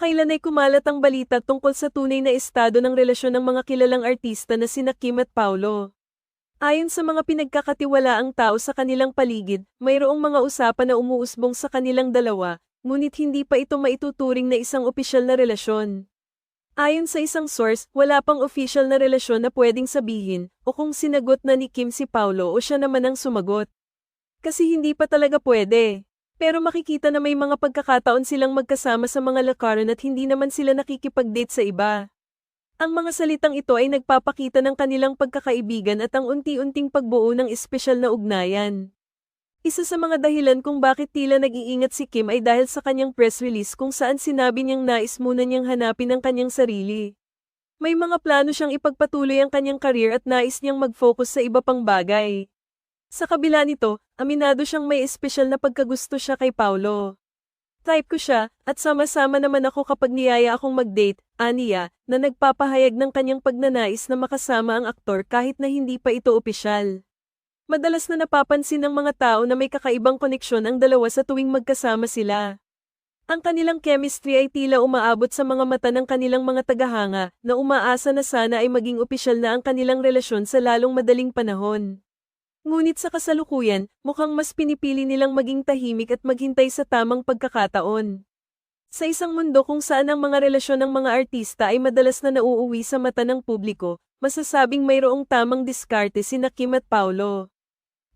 Kamakailan ay kumalat ang balita tungkol sa tunay na estado ng relasyon ng mga kilalang artista na sina Kim at Paulo. Ayon sa mga pinagkakatiwalaang tao sa kanilang paligid, mayroong mga usapan na umuusbong sa kanilang dalawa, ngunit hindi pa ito maituturing na isang opisyal na relasyon. Ayon sa isang source, wala pang official na relasyon na pwedeng sabihin, o kung sinagot na ni Kim si Paulo o siya naman ang sumagot. Kasi hindi pa talaga pwede. Pero makikita na may mga pagkakataon silang magkasama sa mga lakaran at hindi naman sila nakikipag-date sa iba. Ang mga salitang ito ay nagpapakita ng kanilang pagkakaibigan at ang unti-unting pagbuo ng espesyal na ugnayan. Isa sa mga dahilan kung bakit tila nag-iingat si Kim ay dahil sa kanyang press release kung saan sinabi niyang nais muna niyang hanapin ang kanyang sarili. May mga plano siyang ipagpatuloy ang kanyang career at nais niyang mag-focus sa iba pang bagay. Sa kabila nito, aminado siyang may espesyal na pagkagusto siya kay Paulo. Type ko siya, at sama-sama naman ako kapag niyaya akong mag-date, aniya, na nagpapahayag ng kanyang pagnanais na makasama ang aktor kahit na hindi pa ito opisyal. Madalas na napapansin ng mga tao na may kakaibang koneksyon ang dalawa sa tuwing magkasama sila. Ang kanilang chemistry ay tila umaabot sa mga mata ng kanilang mga tagahanga, na umaasa na sana ay maging opisyal na ang kanilang relasyon sa lalong madaling panahon. Ngunit sa kasalukuyan, mukhang mas pinipili nilang maging tahimik at maghintay sa tamang pagkakataon. Sa isang mundo kung saan ang mga relasyon ng mga artista ay madalas na nauuwi sa mata ng publiko, masasabing mayroong tamang diskarte sina Kim at Paulo.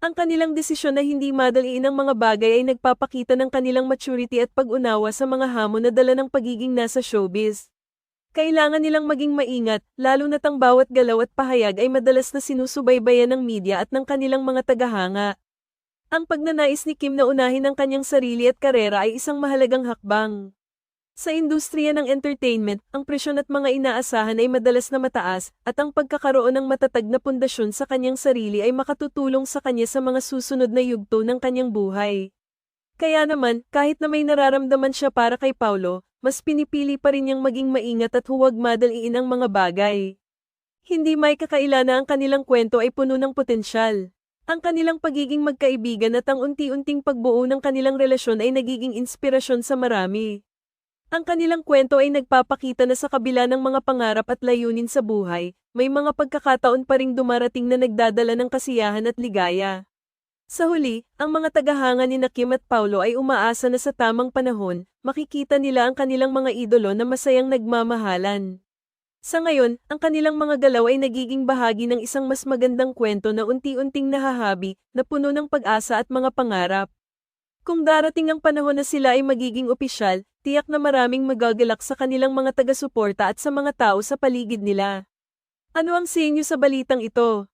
Ang kanilang desisyon na hindi madaliin ang mga bagay ay nagpapakita ng kanilang maturity at pag-unawa sa mga hamon na dala ng pagiging nasa showbiz. Kailangan nilang maging maingat, lalo na't ang bawat galaw at pahayag ay madalas na sinusubaybayan ng media at ng kanilang mga tagahanga. Ang pagnanais ni Kim na unahin ang kanyang sarili at karera ay isang mahalagang hakbang. Sa industriya ng entertainment, ang presyon at mga inaasahan ay madalas na mataas, at ang pagkakaroon ng matatag na pundasyon sa kanyang sarili ay makatutulong sa kanya sa mga susunod na yugto ng kanyang buhay. Kaya naman, kahit na may nararamdaman siya para kay Paulo, mas pinipili pa rin niyang maging maingat at huwag madaliin ang mga bagay. Hindi may kakaila na ang kanilang kwento ay puno ng potensyal. Ang kanilang pagiging magkaibigan at ang unti-unting pagbuo ng kanilang relasyon ay nagiging inspirasyon sa marami. Ang kanilang kwento ay nagpapakita na sa kabila ng mga pangarap at layunin sa buhay, may mga pagkakataon pa ring dumarating na nagdadala ng kasiyahan at ligaya. Sa huli, ang mga tagahanga ni Kim at Paulo ay umaasa na sa tamang panahon, makikita nila ang kanilang mga idolo na masayang nagmamahalan. Sa ngayon, ang kanilang mga galaw ay nagiging bahagi ng isang mas magandang kwento na unti-unting nahahabi, na puno ng pag-asa at mga pangarap. Kung darating ang panahon na sila ay magiging opisyal, tiyak na maraming magagalak sa kanilang mga taga-suporta at sa mga tao sa paligid nila. Ano ang sa inyo sa balitang ito?